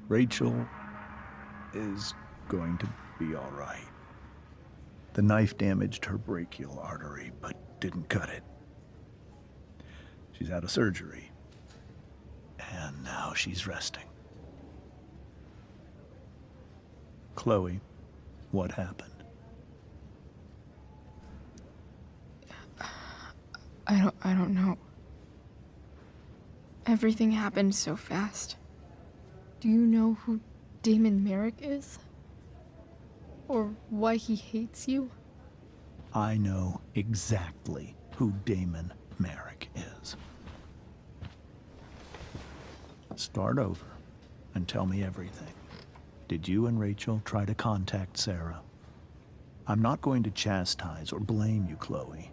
Rachael is going to be all right. The knife damaged her brachial artery, but didn't cut it. She's out of surgery, and now she's resting. Chloe, what happened? I don't know. Everything happened so fast. Do you know who Damon Merrick is? Or why he hates you? I know exactly who Damon Merrick is. Start over and tell me everything. Did you and Rachael try to contact Sera? I'm not going to chastise or blame you, Chloe,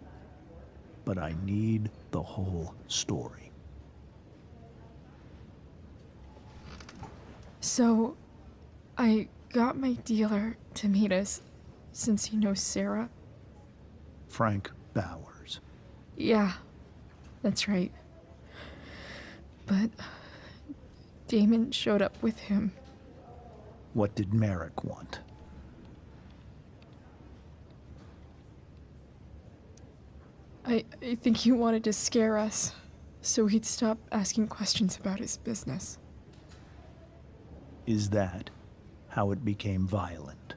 but I need the whole story. So, I got my dealer to meet us, since he knows Sera. Frank Bowers. Yeah, that's right. But Damon showed up with him. What did Merrick want? I think he wanted to scare us, so he'd stop asking questions about his business. Is that how it became violent?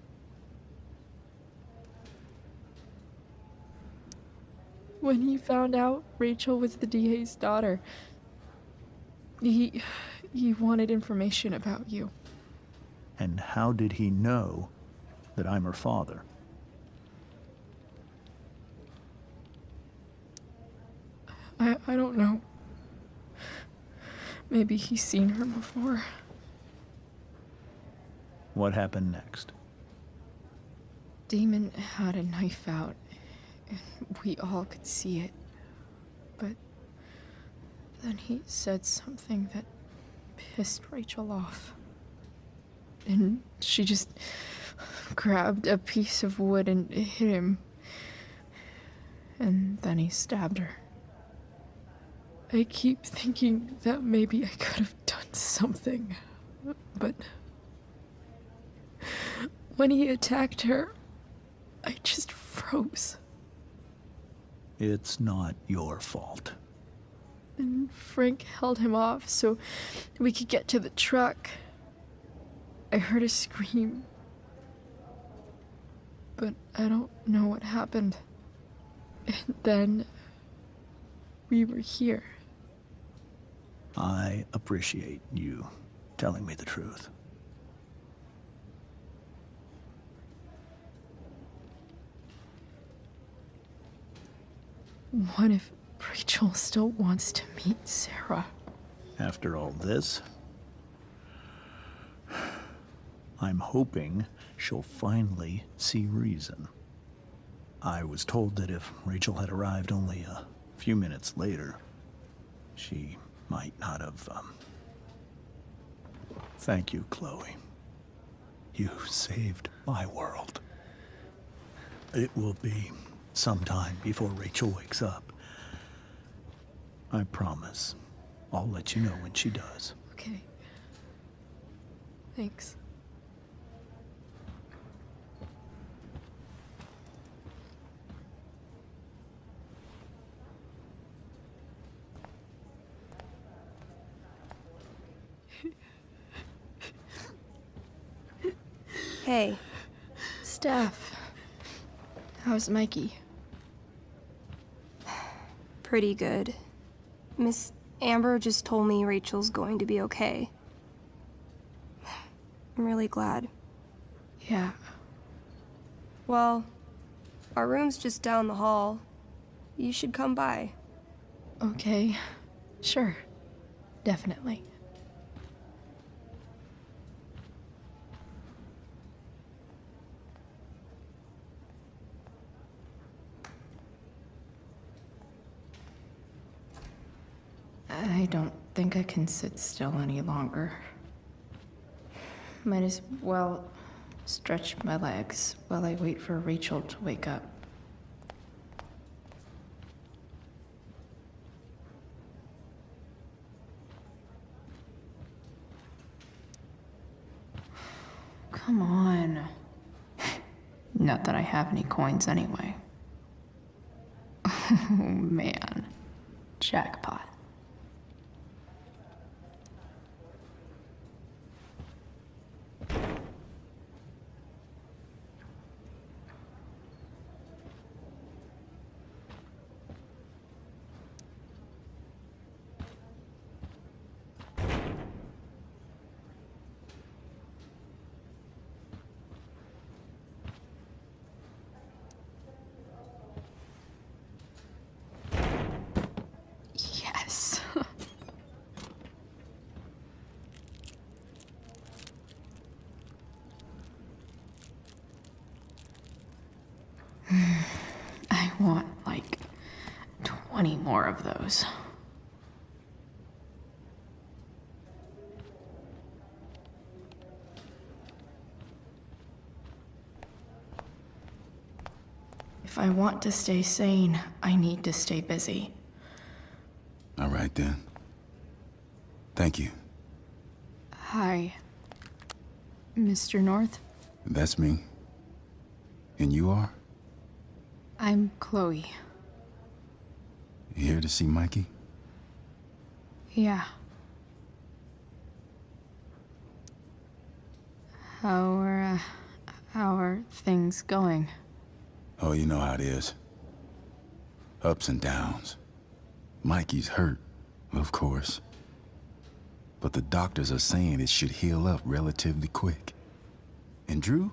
When he found out Rachael was the DA's daughter, he wanted information about you. And how did he know that I'm her father? I don't know. Maybe he's seen her before. What happened next? Damon had a knife out, and we all could see it. But then he said something that pissed Rachael off. And she just grabbed a piece of wood and hit him. And then he stabbed her. I keep thinking that maybe I could have done something, but when he attacked her, I just froze. It's not your fault. And Frank held him off so we could get to the truck. I heard a scream, but I don't know what happened. And then we were here. I appreciate you telling me the truth. What if Rachael still wants to meet Sera? After all this, I'm hoping she'll finally see reason. I was told that if Rachael had arrived only a few minutes later, she might not have, Thank you, Chloe. You saved my world. It will be some time before Rachael wakes up. I promise. I'll let you know when she does. Okay. Thanks. Hey. Steph. How's Mikey? Pretty good. Miss Amber just told me Rachael's going to be okay. I'm really glad. Yeah. Well, our room's just down the hall. You should come by. Okay. Sure. Definitely. I don't think I can sit still any longer. Might as well stretch my legs while I wait for Rachael to wake up. Come on. Not that I have any coins anyway. Oh man. Jackpot. Yes. I want like 20 more of those. If I want to stay sane, I need to stay busy. All right, then. Thank you. Hi, Mr. North. That's me. And you are? I'm Chloe. You here to see Mikey? Yeah. How are things going? Oh, you know how it is. Ups and downs. Mikey's hurt, of course. But the doctors are saying it should heal up relatively quick. And Drew?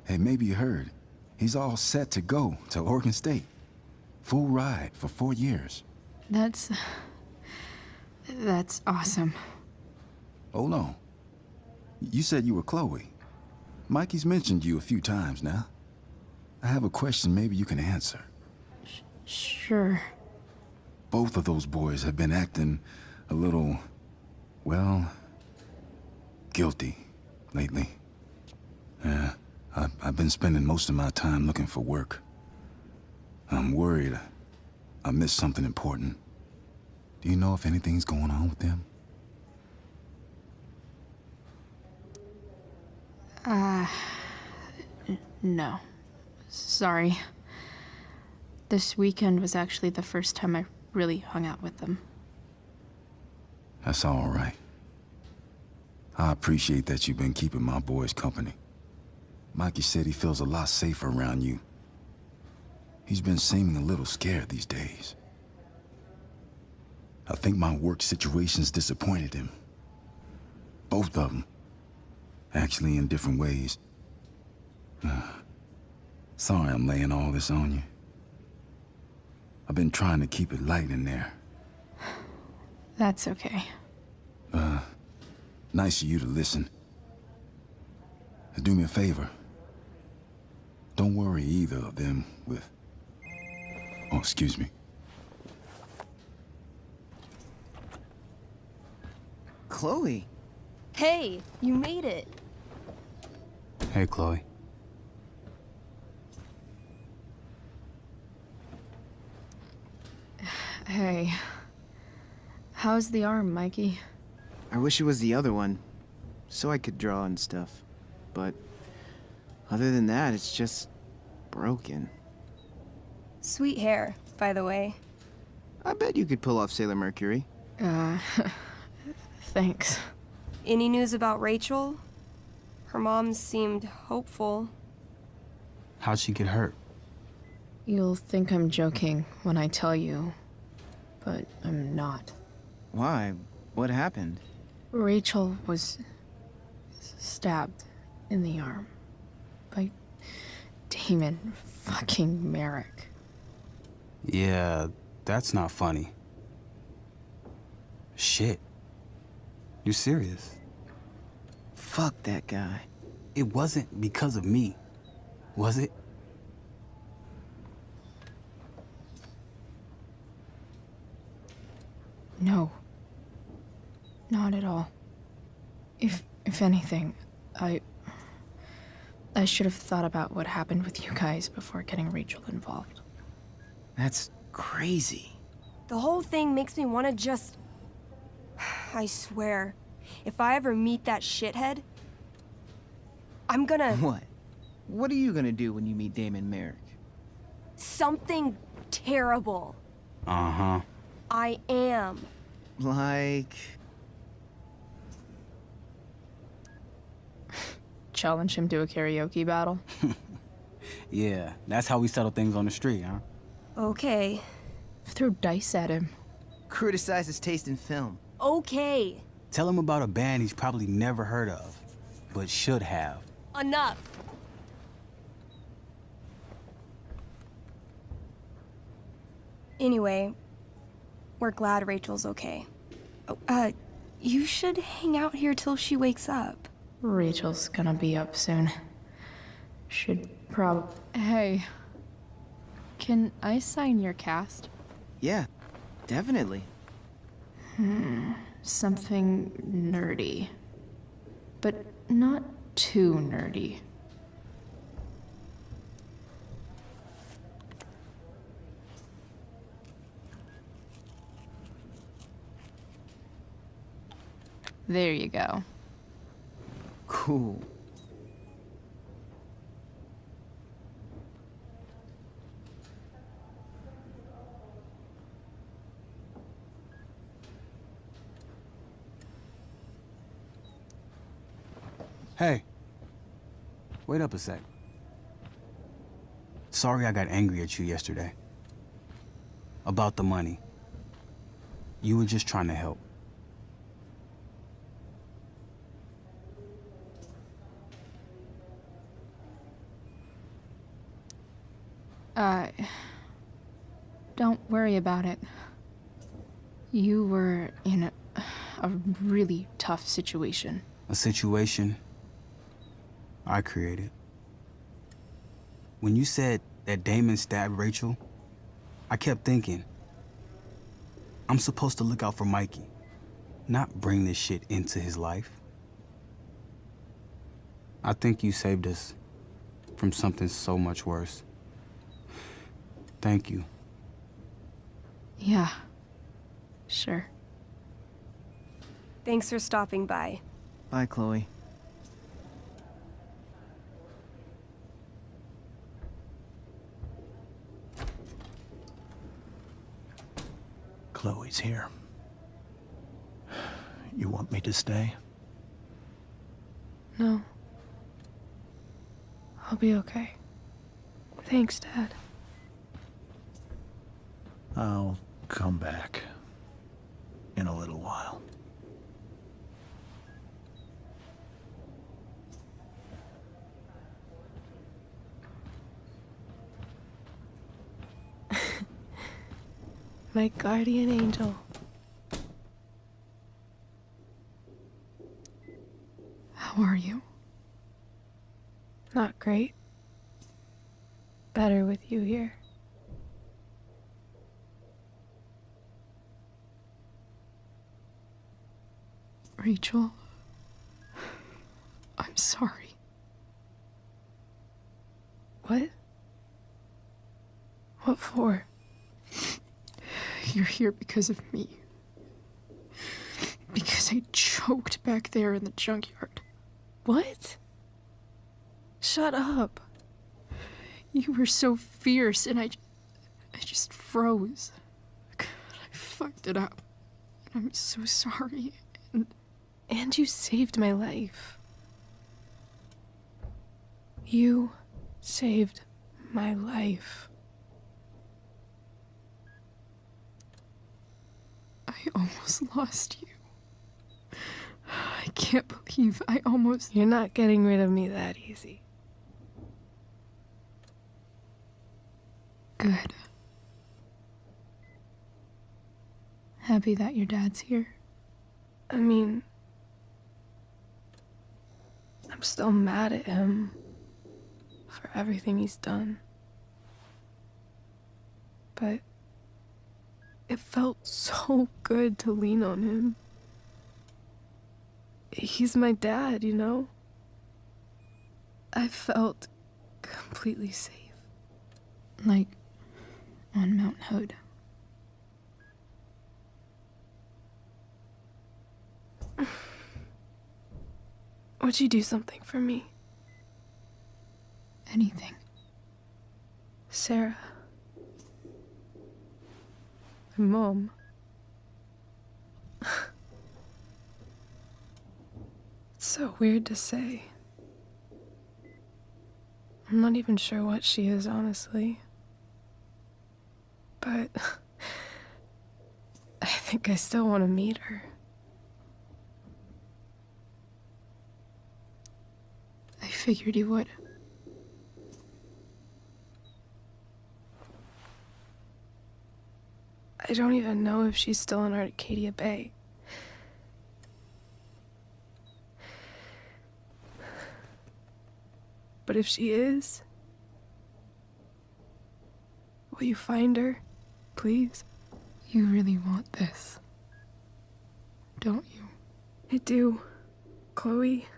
Hey, maybe you heard. He's all set to go to Oregon State. Full ride for 4 years. That's awesome. Hold on. You said you were Chloe. Mikey's mentioned you a few times now. I have a question maybe you can answer. Sure. Both of those boys have been acting a little, well, guilty lately. Yeah, I've been spending most of my time looking for work. I'm worried I missed something important. Do you know if anything's going on with them? No. Sorry. This weekend was actually the first time I really hung out with them. That's all right. I appreciate that you've been keeping my boys company. Mikey said he feels a lot safer around you. He's been seeming a little scared these days. I think my work situation's disappointed him. Both of them. Actually, in different ways. Sorry I'm laying all this on you. I've been trying to keep it light in there. That's okay. Nice of you to listen. Do me a favor. Don't worry either of them with... Oh, excuse me. Chloe. Hey, you made it. Hey, Chloe. Hey. How's the arm, Mikey? I wish it was the other one, so I could draw and stuff. But other than that, it's just broken. Sweet hair, by the way. I bet you could pull off Sailor Mercury. Thanks. Any news about Rachael? Her mom seemed hopeful. How'd she get hurt? You'll think I'm joking when I tell you, but I'm not. Why? What happened? Rachael was stabbed in the arm by Damon fucking Merrick. Yeah, that's not funny. Shit. You serious? Fuck that guy. It wasn't because of me, was it? No. Not at all. If anything, I should have thought about what happened with you guys before getting Rachael involved. That's crazy. The whole thing makes me want to just... I swear, if I ever meet that shithead, I'm gonna... What? What are you gonna do when you meet Damon and Merrick? Something terrible. Uh-huh. I am. Like... Challenge him to a karaoke battle? Yeah, that's how we settle things on the street, huh? Okay. Throw dice at him. Criticize his taste in film. Okay. Tell him about a band he's probably never heard of, but should have. Enough. Anyway, we're glad Rachel's okay. Oh, you should hang out here till she wakes up. Rachel's gonna be up soon. Hey, can I sign your cast? Yeah, definitely. Something nerdy. But not too nerdy. There you go. Cool. Hey, wait up a sec. Sorry I got angry at you yesterday. About the money. You were just trying to help. Don't worry about it. You were in a really tough situation. A situation I created. When you said that Damon stabbed Rachael, I kept thinking, I'm supposed to look out for Mikey, not bring this shit into his life. I think you saved us from something so much worse. Thank you. Yeah, sure. Thanks for stopping by. Bye, Chloe. Chloe's here. You want me to stay? No. I'll be okay. Thanks, Dad. I'll come back in a little while. My guardian angel. How are you? Not great. Better with you here. Rachel, I'm sorry. What? What for? You're here because of me. Because I choked back there in the junkyard. What? Shut up. You were so fierce and I just froze. God, I fucked it up. I'm so sorry. And you saved my life. You saved my life. I almost lost you. I can't believe I almost... You're not getting rid of me that easy. Good. Happy that your dad's here. I mean, I'm still mad at him for everything he's done. But it felt so good to lean on him. He's my dad, you know? I felt completely safe. Like on Mount Hood. Would you do something for me? anything. Sera. My mom. It's so weird to say. I'm not even sure what she is, honestly. But I think I still want to meet her. I figured you would. I don't even know if she's still in Arcadia Bay. But if she is, will you find her, please? You really want this, don't you? I do, Chloe.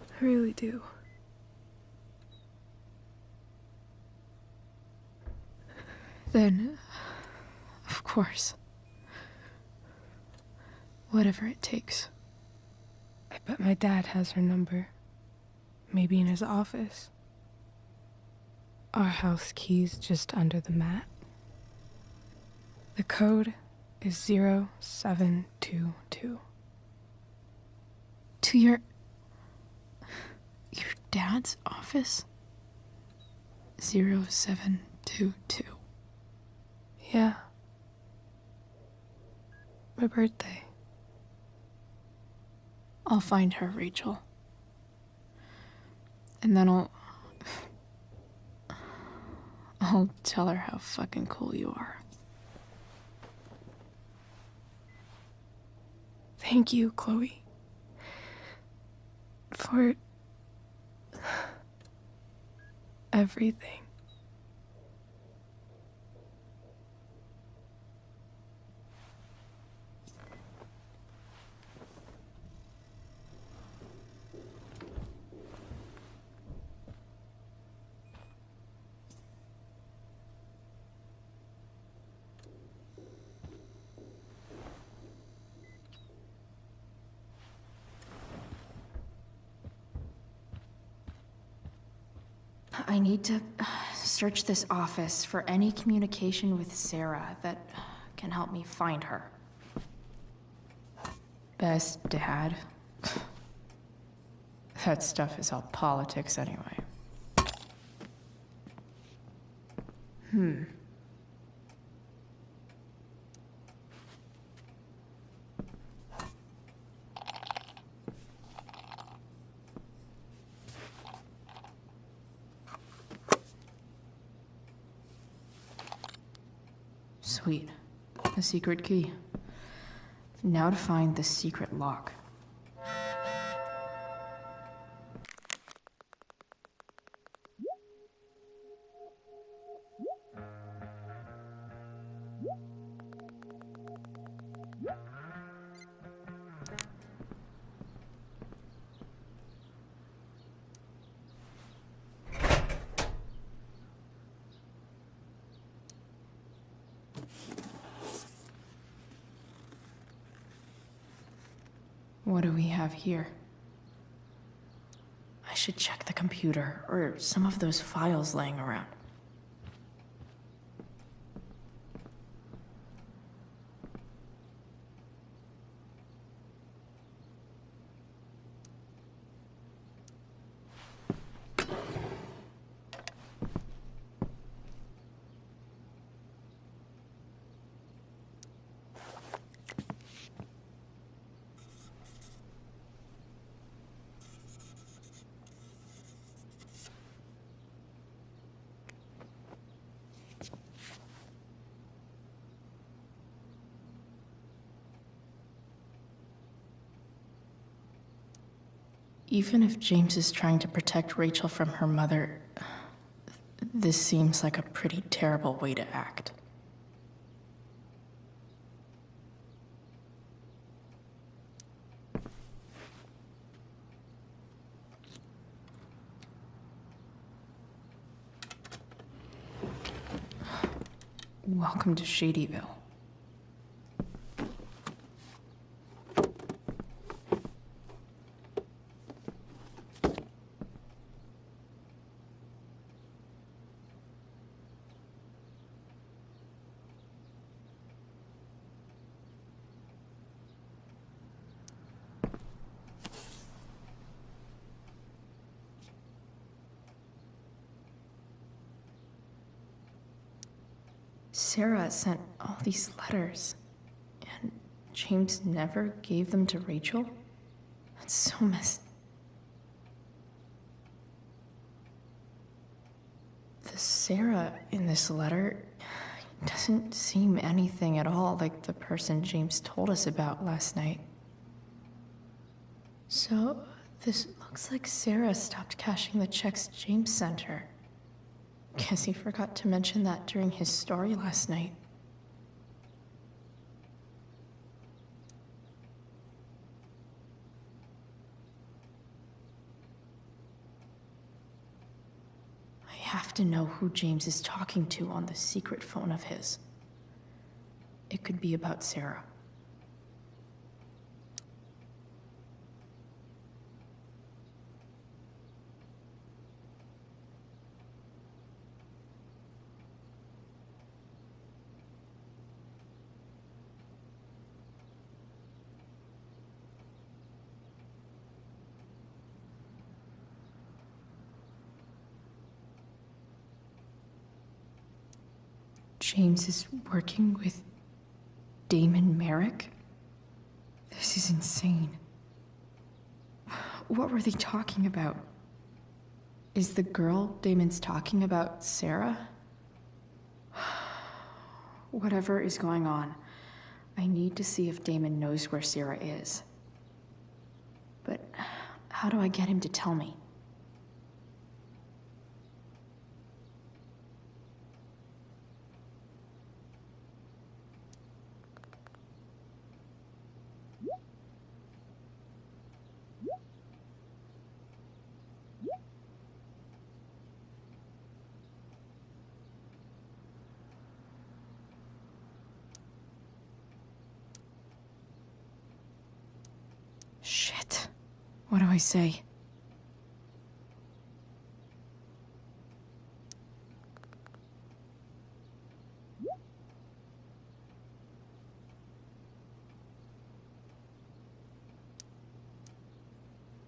I really do. Then, of course. Whatever it takes. I bet my dad has her number. Maybe in his office. Our house key's just under the mat. The code is 0722. To your dad's office? 0722. Yeah. My birthday. I'll find her, Rachel. And then I'll tell her how fucking cool you are. Thank you, Chloe. For everything. I need to search this office for any communication with Sera that can help me find her. Best dad. That stuff is all politics anyway. Sweet. A secret key. Now to find the secret lock. What do we have here? I should check the computer, or some of those files laying around. Even if James is trying to protect Rachel from her mother, this seems like a pretty terrible way to act. Welcome to Shadyville. Sera sent all these letters, and James never gave them to Rachael? That's so messed. The Sera in this letter doesn't seem anything at all like the person James told us about last night. So, this looks like Sera stopped cashing the checks James sent her. Guess he forgot to mention that during his story last night. I have to know who James is talking to on the secret phone of his. It could be about Sera. James is working with Damon Merrick? This is insane. What were they talking about? Is the girl Damon's talking about Sera? Whatever is going on, I need to see if Damon knows where Sera is. But how do I get him to tell me? Shit. What do I say?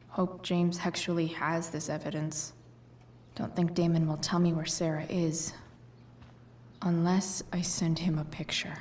Hope James actually has this evidence. Don't think Damon will tell me where Sera is. Unless I send him a picture.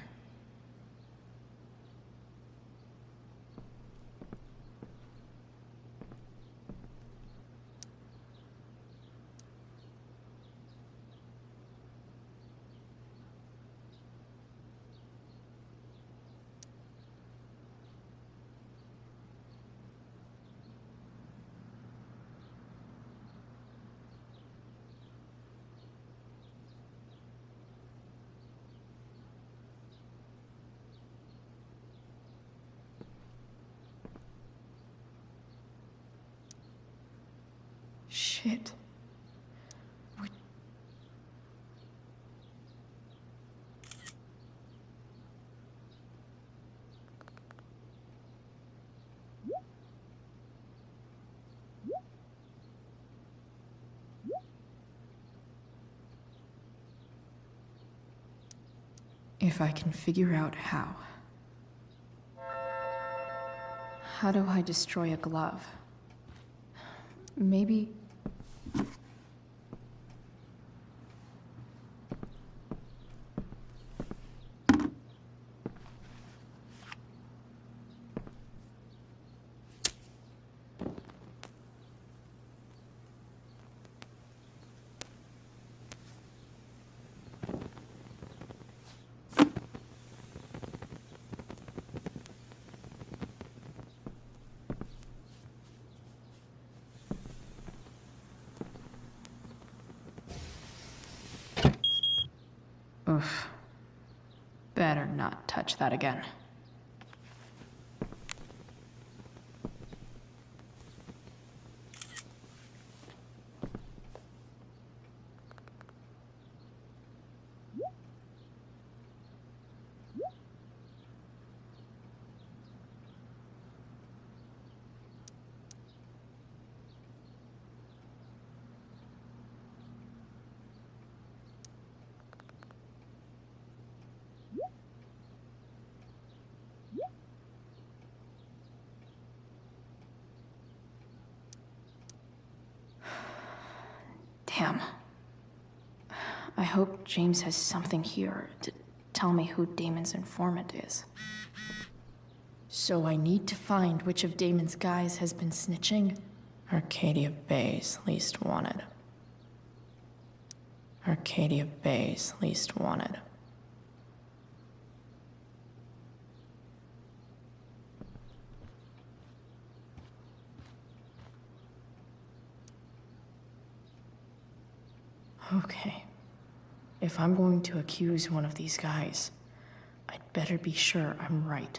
Shit. What? If I can figure out how. How do I destroy a glove? Maybe... Oof. Better not touch that again. Damn. I I hope James has something here to tell me who Damon's informant is. So I need to find which of Damon's guys has been snitching. Arcadia Bay's least wanted. Arcadia Bay's least wanted. Okay. If I'm going to accuse one of these guys, I'd better be sure I'm right.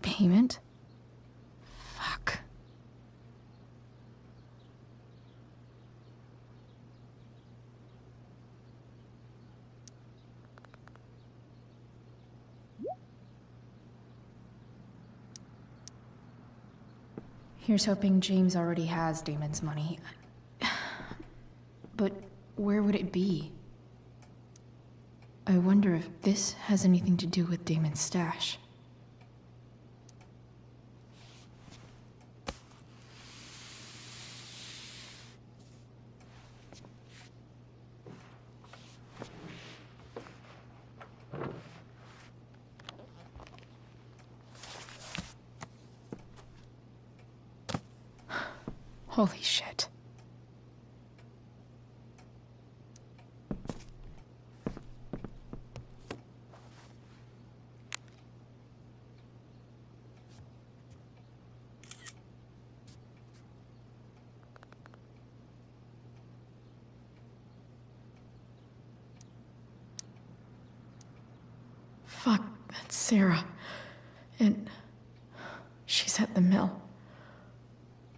Payment? Fuck. Here's hoping James already has Damon's money. But where would it be? I wonder if this has anything to do with Damon's stash. Holy shit. Fuck, that's Sera. And she's at the mill.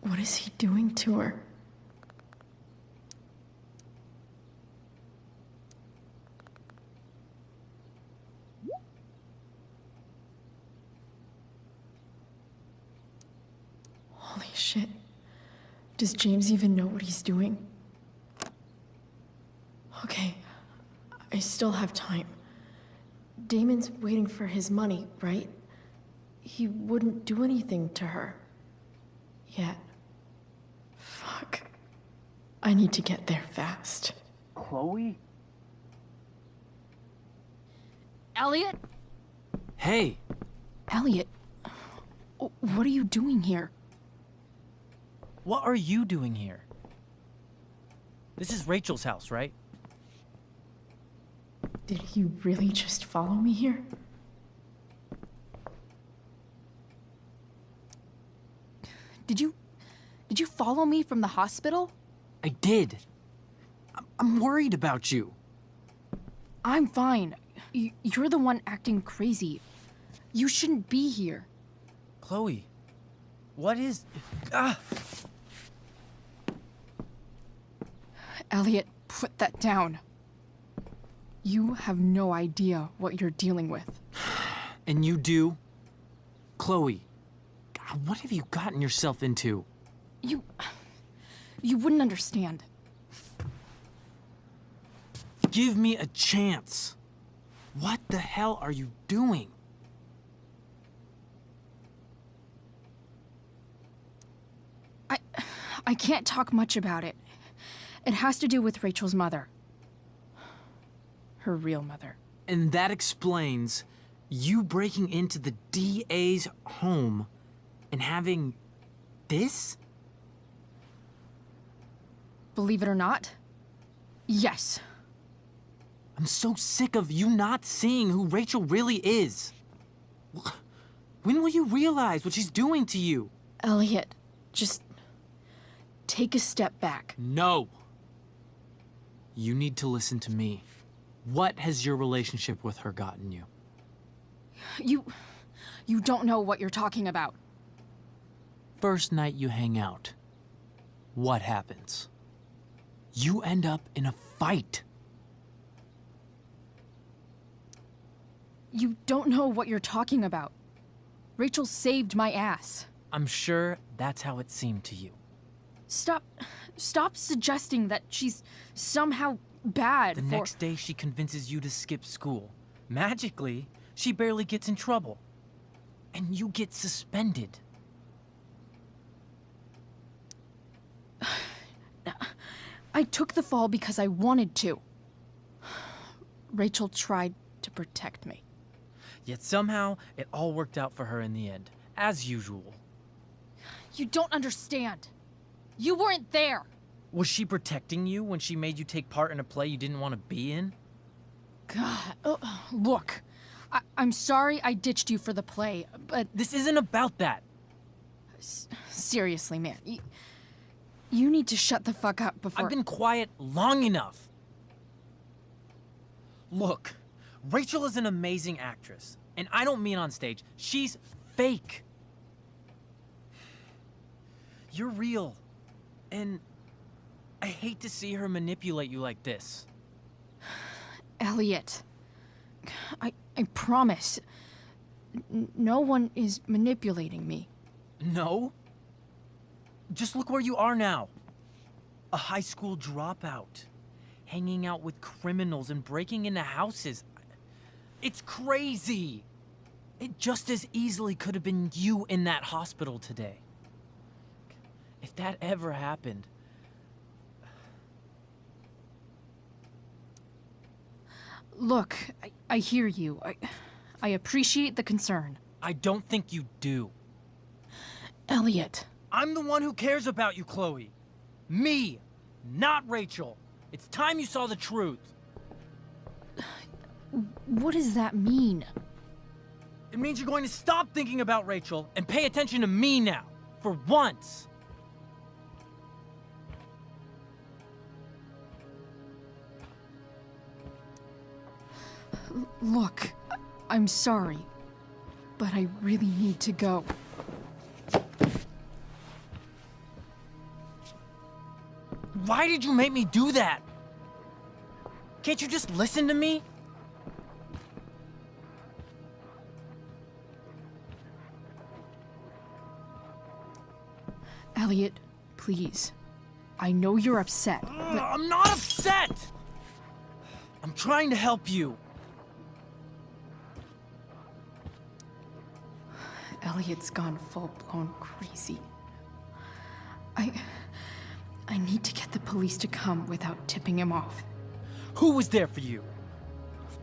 What is he doing to her? Holy shit. Does James even know what he's doing? Okay, I still have time. Damon's waiting for his money, right? He wouldn't do anything to her. Yet. Fuck. I need to get there fast. Chloe? Elliot? Hey! Elliot, what are you doing here? What are you doing here? This is Rachel's house, right? Did he really just follow me here? Did you follow me from the hospital? I did. I'm worried about you. I'm fine. You're the one acting crazy. You shouldn't be here. Chloe, what is... Ah! Elliot, put that down. You have no idea what you're dealing with. And you do? Chloe, God, what have you gotten yourself into? You wouldn't understand. Give me a chance. What the hell are you doing? I can't talk much about it. It has to do with Rachel's mother. Her real mother. And that explains you breaking into the DA's home and having this? Believe it or not, yes. I'm so sick of you not seeing who Rachel really is. When will you realize what she's doing to you? Elliot, just take a step back. No. You need to listen to me. What has your relationship with her gotten you? You don't know what you're talking about. First night you hang out, what happens? You end up in a fight. You don't know what you're talking about. Rachel saved my ass. I'm sure that's how it seemed to you. Stop suggesting that she's somehow bad The next day, she convinces you to skip school. Magically, she barely gets in trouble. And you get suspended. I took the fall because I wanted to. Rachel tried to protect me. Yet somehow, it all worked out for her in the end, as usual. You don't understand. You weren't there. Was she protecting you when she made you take part in a play you didn't want to be in? God, look. I'm sorry I ditched you for the play, but... This isn't about that. Seriously, man. You need to shut the fuck up before... I've been quiet long enough. Look, Rachel is an amazing actress. And I don't mean on stage. She's fake. You're real. And I hate to see her manipulate you like this. Elliot, I promise. No one is manipulating me. No? Just look where you are now. A high school dropout. Hanging out with criminals and breaking into houses. It's crazy. It just as easily could have been you in that hospital today. If that ever happened... Look, I hear you. I appreciate the concern. I don't think you do. Elliot. I'm the one who cares about you, Chloe. Me, not Rachel. It's time you saw the truth. What does that mean? It means you're going to stop thinking about Rachel and pay attention to me now, for once. Look, I'm sorry, but I really need to go. Why did you make me do that? Can't you just listen to me? Elliot, please. I know you're upset, but... I'm not upset! I'm trying to help you. Elliot's gone full-blown crazy. I need to get the police to come without tipping him off. Who was there for you?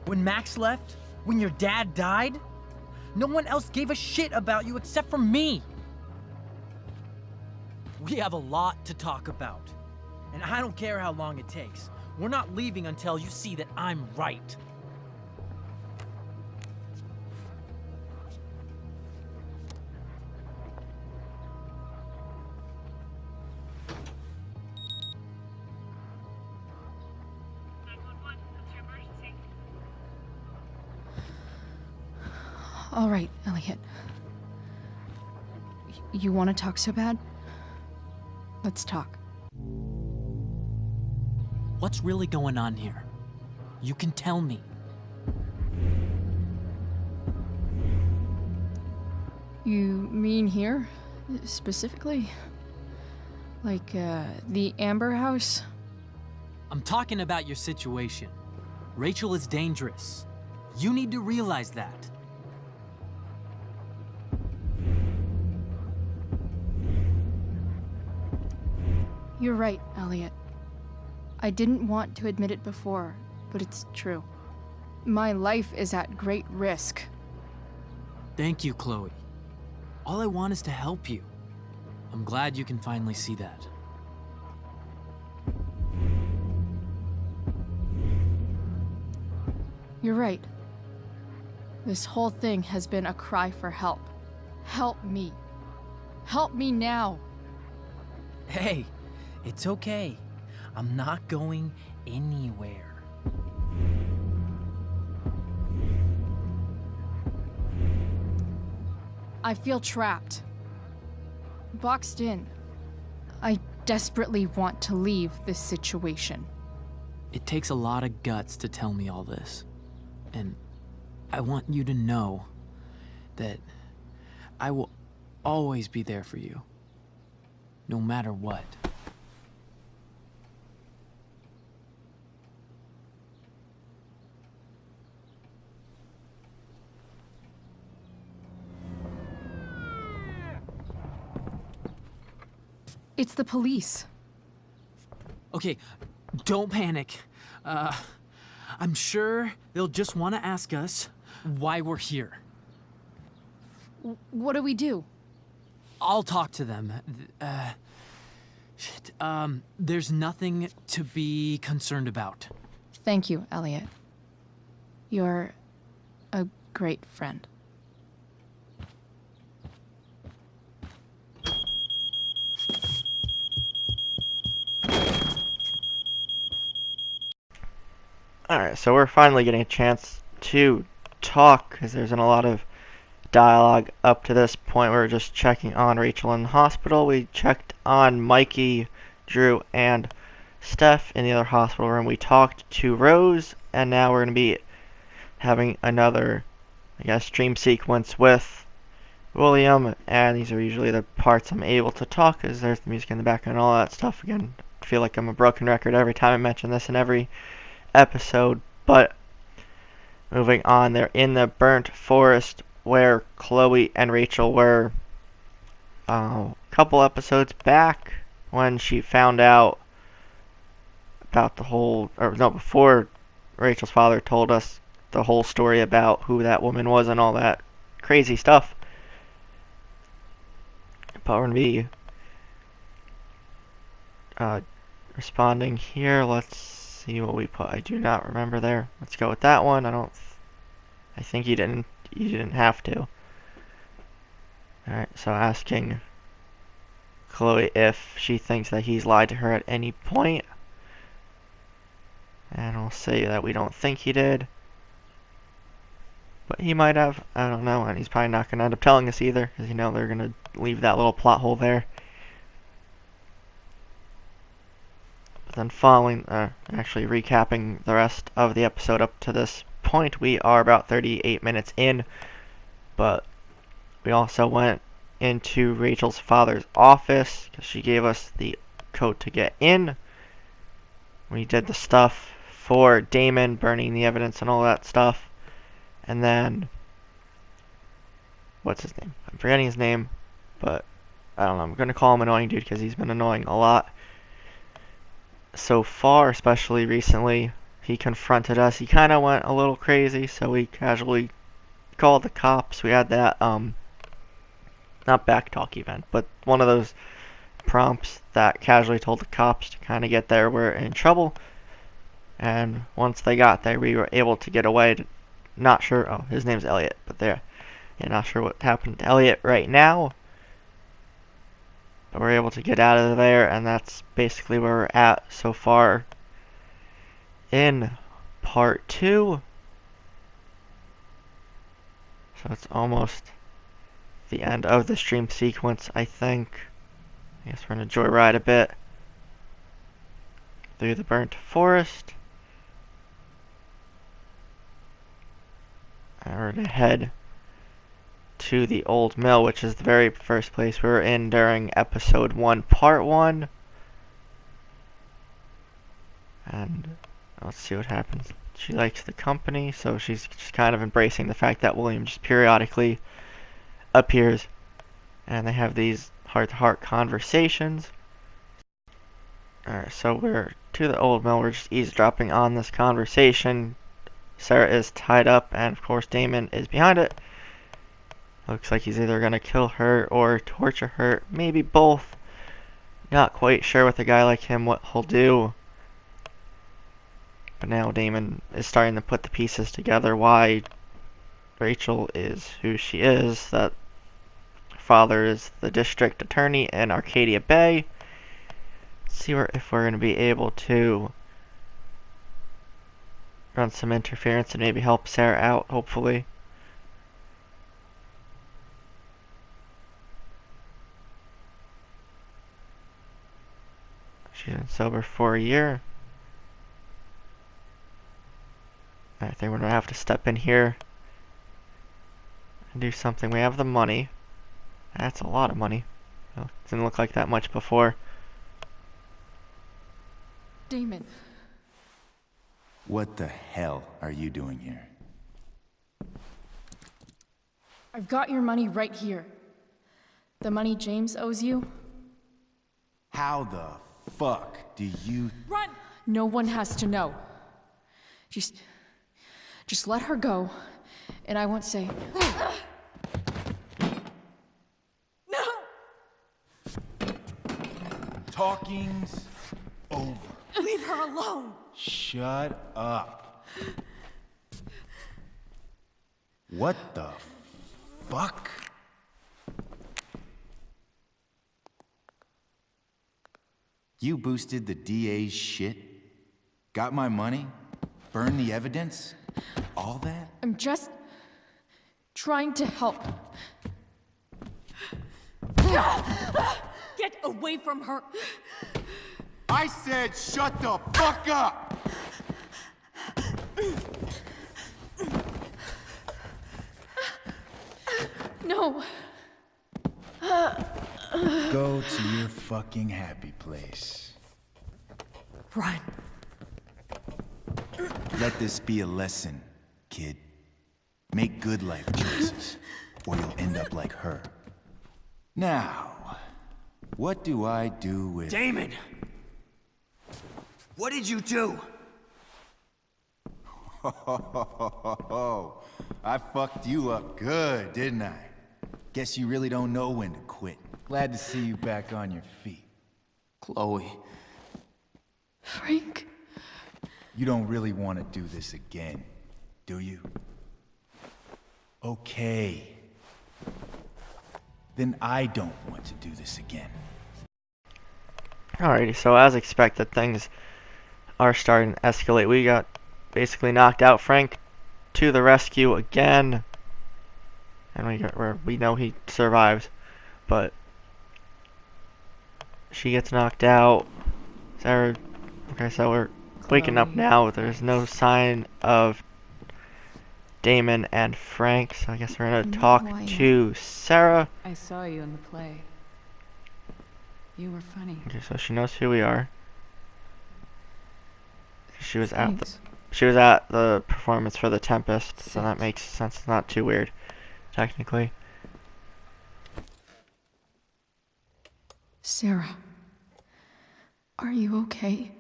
When Max left? When your dad died? No one else gave a shit about you except for me. We have a lot to talk about. And I don't care how long it takes. We're not leaving until you see that I'm right. All right, Elliot. You want to talk so bad? Let's talk. What's really going on here? You can tell me. You mean here, specifically? Like, the Amber House? I'm talking about your situation. Rachel is dangerous. You need to realize that. You're right, Elliot. I didn't want to admit it before, but it's true. My life is at great risk. Thank you, Chloe. All I want is to help you. I'm glad you can finally see that. You're right. This whole thing has been a cry for help. Help me. Help me now. Hey, it's okay. I'm not going anywhere. I feel trapped. Boxed in. I desperately want to leave this situation. It takes a lot of guts to tell me all this. And I want you to know that I will always be there for you, no matter what. It's the police. Okay, don't panic. I'm sure they'll just want to ask us why we're here. What do we do? I'll talk to them. There's nothing to be concerned about. Thank you, Elliot. You're a great friend. Alright, so we're finally getting a chance to talk, because there's been a lot of dialogue up to this point. We were just checking on Rachael in the hospital. We checked on Mikey, Drew, and Steph in the other hospital room. We talked to Rose, and now we're going to be having another, I guess, dream sequence with William, and these are usually the parts I'm able to talk, because there's the music in the background and all that stuff. Again, I feel like I'm a broken record every time I mention this in every episode, but moving on, they're in the burnt forest where Chloe and Rachael were a couple episodes back when she found out about the whole, or no, before Rachel's father told us the whole story about who that woman was and all that crazy stuff. But we're going to be responding here. Let's see what we put. I do not remember there. Let's go with that one. I think you didn't have to. Alright, so asking Chloe if she thinks that he's lied to her at any point. And we'll say that we don't think he did. But he might have. I don't know. And he's probably not going to end up telling us either, because you know they're going to leave that little plot hole there. Then actually recapping the rest of the episode up to this point, we are about 38 minutes in, but we also went into Rachel's father's office because she gave us the code to get in. We did the stuff for Damon, burning the evidence and all that stuff, and then what's his name? I'm forgetting his name, but I don't know. I'm going to call him Annoying Dude because he's been annoying a lot so far, especially recently. He confronted us. He kind of went a little crazy, so we casually called the cops. We had that, not backtalk event, but one of those prompts that casually told the cops to kind of get there. We're in trouble. And once they got there, we were able to get away. Not sure. Oh, his name's Elliot, but yeah, not sure what happened to Elliot right now. But we're able to get out of there, and that's basically where we're at so far in part 2. So it's almost the end of the stream sequence, I think. I guess we're going to joyride a bit through the burnt forest. And we're going to head to the old mill, which is the very first place we were in during episode 1, part 1. And let's see what happens. She likes the company, so she's just kind of embracing the fact that William just periodically appears. And they have these heart-to-heart conversations. Alright, so we're to the old mill. We're just eavesdropping on this conversation. Sera is tied up, and of course Damon is behind it. Looks like he's either going to kill her or torture her. Maybe both. Not quite sure with a guy like him what he'll do. But now Damon is starting to put the pieces together why Rachael is who she is. That her father is the district attorney in Arcadia Bay. Let's see if we're going to be able to run some interference and maybe help Sera out, hopefully. She's been sober for a year. I think we're going to have to step in here can do something. We have the money. That's a lot of money. Well, didn't look like that much before. Damon. What the hell are you doing here? I've got your money right here. The money James owes you. How the fuck do you... Run! No one has to know. Just let her go, and I won't say... No! Talking's over. Leave her alone! Shut up. What the fuck? You boosted the DA's shit? Got my money? Burned the evidence? All that? I'm just trying to help. Get away from her! I said shut the fuck up! No! Go to your fucking happy place. Run. Let this be a lesson, kid. Make good life choices, or you'll end up like her. Now, what do I do with... Damon! What did you do? I fucked you up good, didn't I? Guess you really don't know when to quit. Glad to see you back on your feet. Chloe. Frank. You don't really want to do this again, do you? Okay. Then I don't want to do this again. Alrighty, so as expected, things are starting to escalate. We got basically knocked out. Frank to the rescue again. And we know he survives. But she gets knocked out. Sarah, okay, so we're waking up now. There's no sign of Damon and Frank, so I guess we're gonna talk to Sera. I saw you in the play. You were funny. Okay, so she knows who we are. She was at the performance for The Tempest, so that makes sense. It's not too weird, technically. Sera. Are you okay?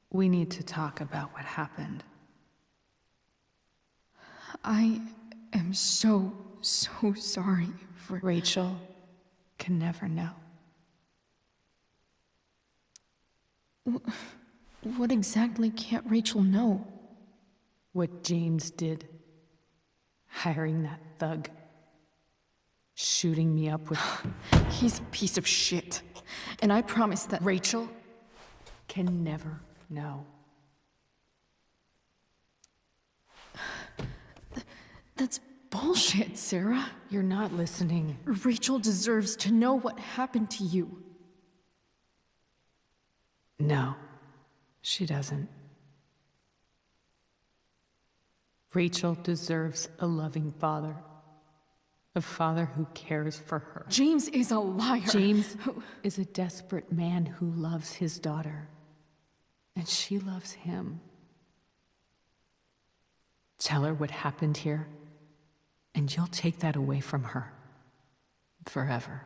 We need to talk about what happened. I am so sorry for... Rachael can never know. What exactly can't Rachael know? What James did. Hiring that thug. Shooting me up with... He's a piece of shit. And I promise that... Rachael can never know. That's bullshit, Sera. You're not listening. Rachael deserves to know what happened to you. No, she doesn't. Rachael deserves a loving father. A father who cares for her. James is a liar. James is a desperate man who loves his daughter. And she loves him. Tell her what happened here, and you'll take that away from her. Forever.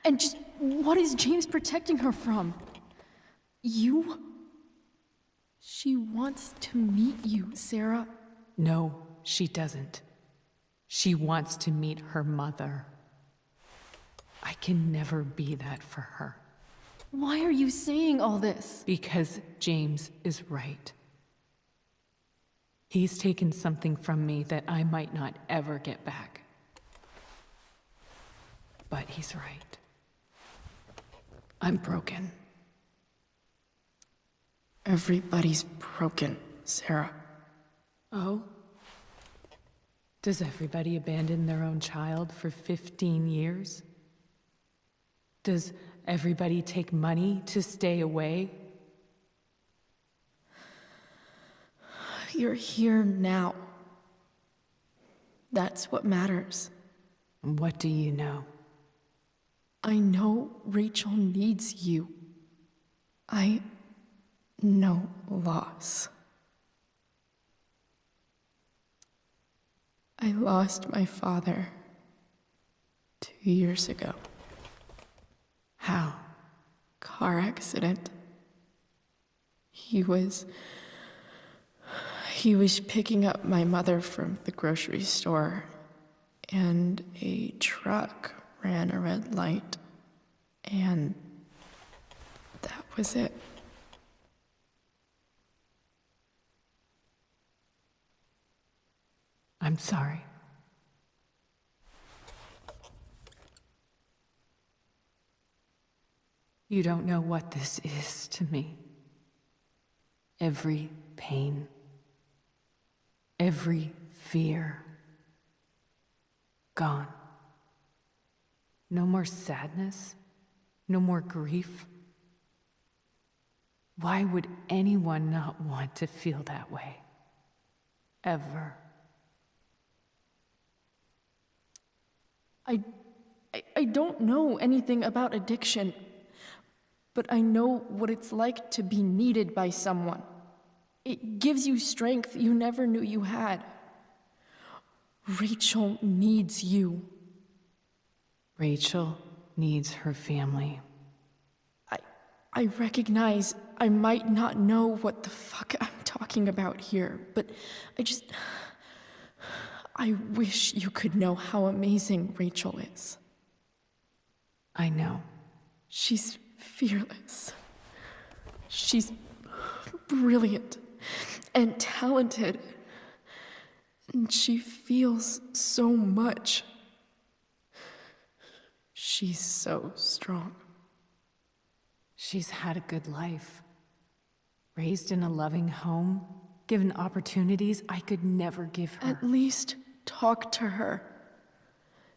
And just what is James protecting her from? You? She wants to meet you, Sera. No, she doesn't. She wants to meet her mother. I can never be that for her. Why are you saying all this? Because James is right. He's taken something from me that I might not ever get back. But he's right. I'm broken. Everybody's broken, Sera. Oh? Does everybody abandon their own child for 15 years? Does everybody take money to stay away? You're here now. That's what matters. What do you know? I know Rachel needs you. I know loss. I lost my father 2 years ago. How? Car accident. He was picking up my mother from the grocery store, and a truck ran a red light, and that was it. I'm sorry. You don't know what this is to me. Every pain, every fear, gone. No more sadness, no more grief. Why would anyone not want to feel that way? Ever. I don't know anything about addiction, but I know what it's like to be needed by someone. It gives you strength you never knew you had. Rachel needs you. Rachel needs her family. I recognize I might not know what the fuck I'm talking about here, but I wish you could know how amazing Rachel is. I know. She's fearless. She's brilliant and talented. And she feels so much. She's so strong. She's had a good life. Raised in a loving home, given opportunities I could never give her. At least talk to her.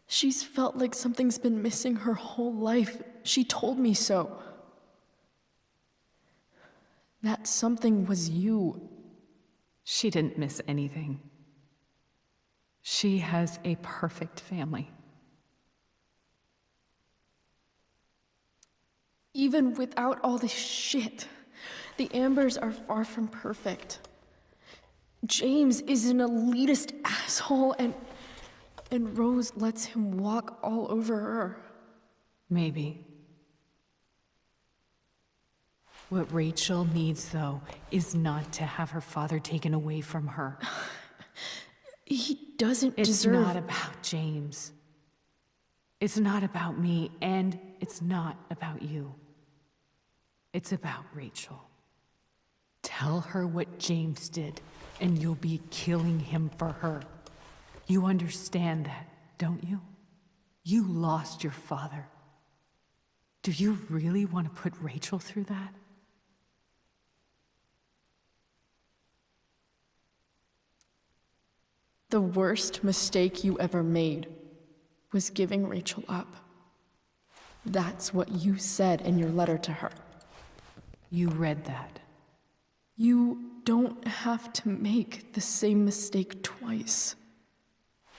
She's felt like something's been missing her whole life. She told me so. That something was you. She didn't miss anything. She has a perfect family. Even without all this shit, the Ambers are far from perfect. James is an elitist asshole, and Rose lets him walk all over her. Maybe. What Rachel needs, though, is not to have her father taken away from her. He doesn't It's deserve... not about James. It's not about me, and it's not about you. It's about Rachel. Tell her what James did, and you'll be killing him for her. You understand that, don't you? You lost your father. Do you really want to put Rachel through that? The worst mistake you ever made was giving Rachel up. That's what you said in your letter to her. You read that. You don't have to make the same mistake twice.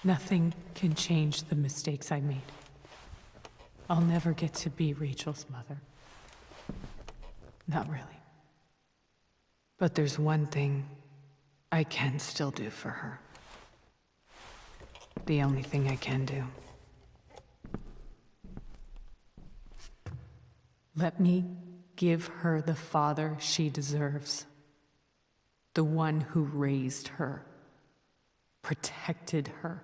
Nothing can change the mistakes I made. I'll never get to be Rachel's mother. Not really. But there's one thing I can still do for her. The only thing I can do. Let me give her the father she deserves. The one who raised her, protected her.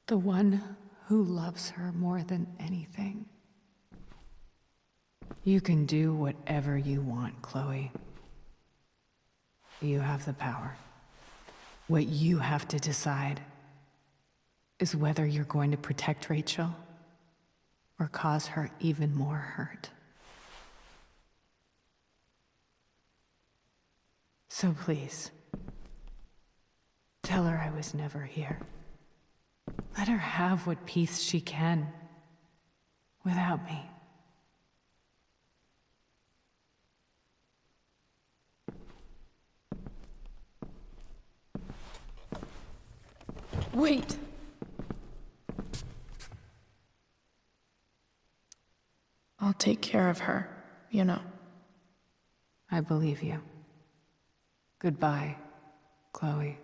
The one who loves her more than anything. You can do whatever you want, Chloe. You have the power. What you have to decide is whether you're going to protect Rachel or cause her even more hurt. So please, tell her I was never here. Let her have what peace she can without me. Wait! I'll take care of her, you know. I believe you. Goodbye, Chloe.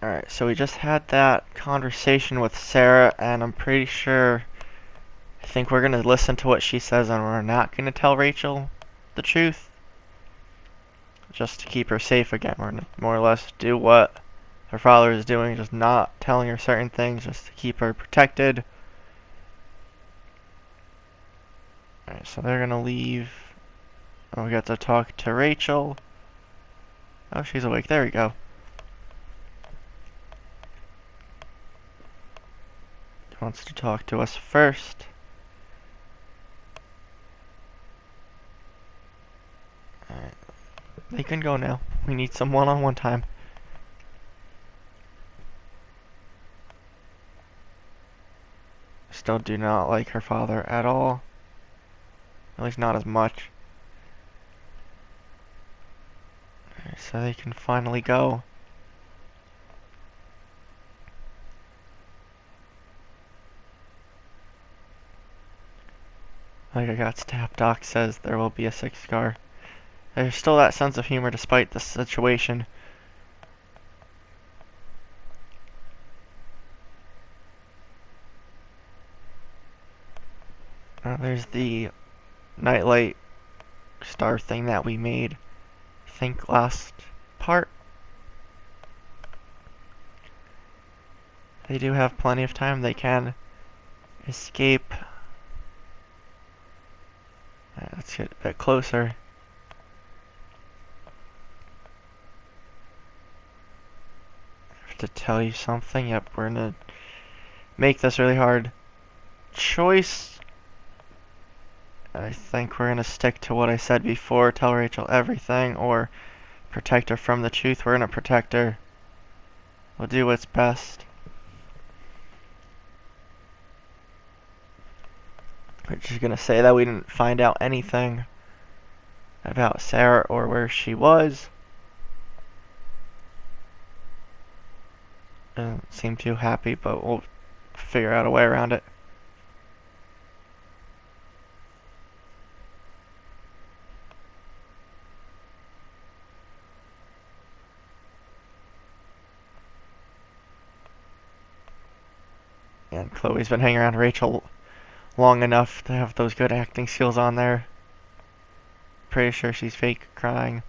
Alright, so we just had that conversation with Sera, and I'm pretty sure, I think we're going to listen to what she says, and we're not going to tell Rachael the truth. Just to keep her safe again. We're going to more or less do what her father is doing, just not telling her certain things, just to keep her protected. Alright, so they're going to leave. Oh, we got to talk to Rachael. Oh, she's awake. There we go. Wants to talk to us first. Alright. They can go now. We need some one-on-one time. Still do not like her father at all. At least not as much. Alright, so they can finally go. Like I got stabbed, Doc says there will be a 6 scar. There's still that sense of humor despite the situation. There's the nightlight star thing that we made, I think last part. They do have plenty of time. They can escape. Let's get a bit closer. I have to tell you something. Yep, we're gonna make this really hard choice. I think we're gonna stick to what I said before. Tell Rachael everything or protect her from the truth. We're gonna protect her. We'll do what's best. We're just gonna say that we didn't find out anything about Sera or where she was. Doesn't seem too happy, but we'll figure out a way around it. And Chloe's been hanging around Rachael long enough to have those good acting skills on there. Pretty sure she's fake crying.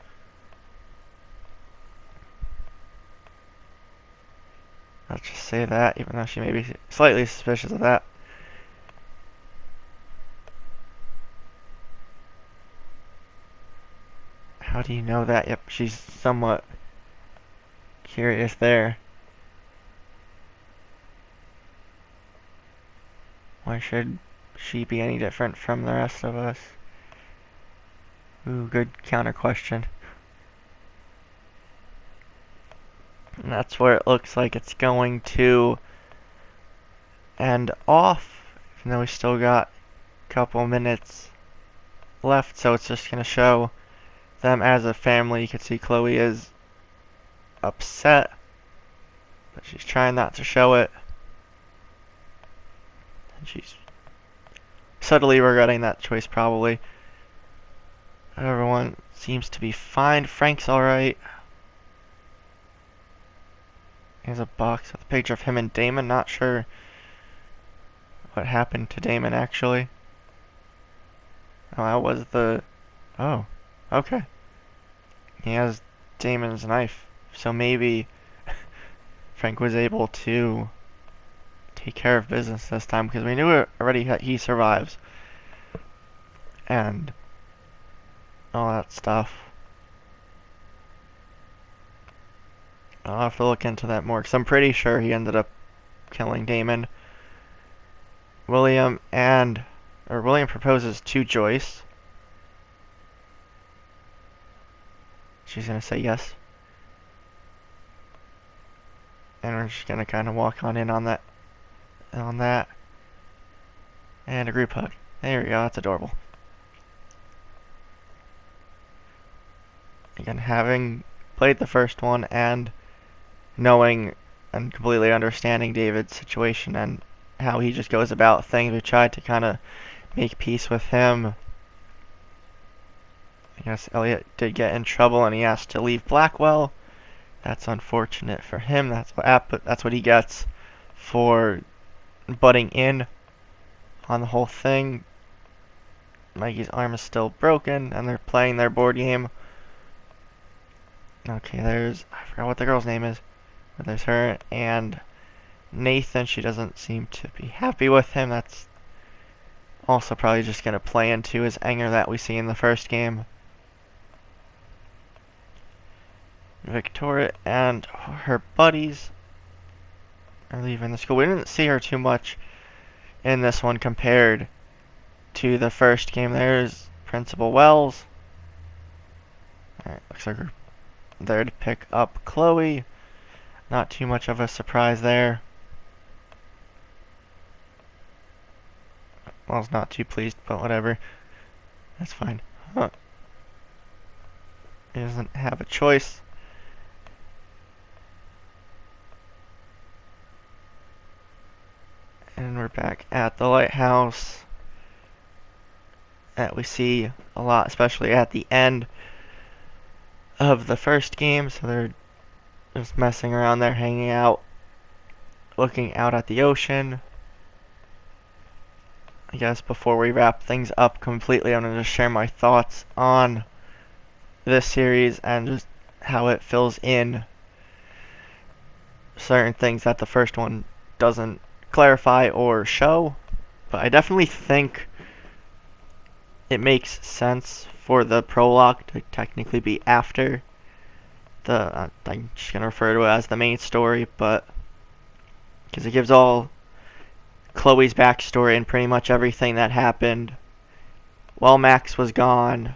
Let's just say that, even though she may be slightly suspicious of that. How do you know that? Yep, she's somewhat curious there. Why should she be any different from the rest of us? Ooh, good counter question. And that's where it looks like it's going to end off. Even though we still got a couple minutes left, so it's just going to show them as a family. You can see Chloe is upset, but she's trying not to show it. And she's subtly regretting that choice, probably. Everyone seems to be fine. Frank's alright. Here's a box with a picture of him and Damon. Not sure what happened to Damon, actually. Oh, that was the... Oh, okay. He has Damon's knife. So maybe Frank was able to take care of business this time, because we knew already he survives. And all that stuff. I'll have to look into that more, because I'm pretty sure he ended up killing Damon. William proposes to Joyce. She's gonna say yes. And we're just gonna kind of walk on in on that. And a group hug. There we go, that's adorable. again, having played the first one and knowing and completely understanding David's situation and how he just goes about things, we tried to kind of make peace with him. I guess Elliot did get in trouble and he asked to leave Blackwell. That's unfortunate for him. That's what he gets for butting in on the whole thing. Mikey's arm is still broken and they're playing their board game. Okay, I forgot what the girl's name is. But there's her and Nathan. She doesn't seem to be happy with him. That's also probably just going to play into his anger that we see in the first game. Victoria and her buddies are leaving the school. We didn't see her too much in this one compared to the first game. There's Principal Wells. Alright, looks like we're there to pick up Chloe. Not too much of a surprise there. Well's not too pleased, but whatever. That's fine. Huh. He doesn't have a choice. And we're back at the lighthouse. That we see a lot, especially at the end of the first game. So they're just messing around there, hanging out, looking out at the ocean. I guess before we wrap things up completely, I'm going to just share my thoughts on this series and just how it fills in certain things that the first one doesn't clarify or show. But I definitely think it makes sense for the prologue to technically be after the, I'm just going to refer to it as the main story, but because it gives all Chloe's backstory and pretty much everything that happened while Max was gone,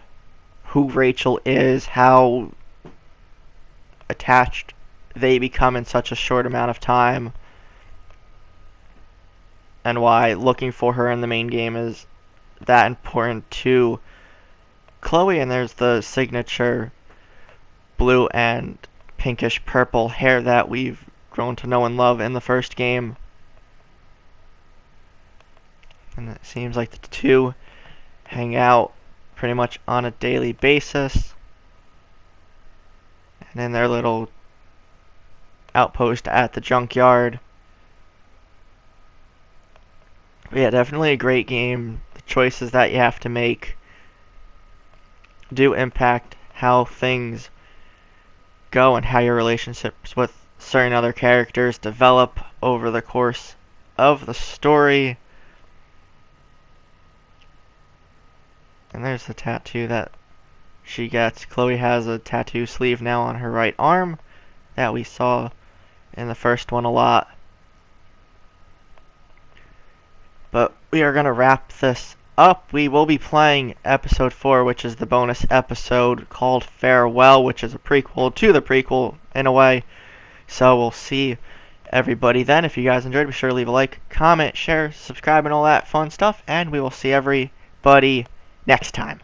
who Rachael is, how attached they become in such a short amount of time, and why looking for her in the main game is that important to Chloe. And there's the signature blue and pinkish purple hair that we've grown to know and love in the first game. And it seems like the two hang out pretty much on a daily basis. And in their little outpost at the junkyard. But yeah, definitely a great game. The choices that you have to make do impact how things go and how your relationships with certain other characters develop over the course of the story. And there's the tattoo that she gets. Chloe has a tattoo sleeve now on her right arm that we saw in the first one a lot. But we are going to wrap this up. We will be playing episode 4, which is the bonus episode called Farewell, which is a prequel to the prequel in a way. So we'll see everybody then. If you guys enjoyed, be sure to leave a like, comment, share, subscribe, and all that fun stuff. And we will see everybody next time.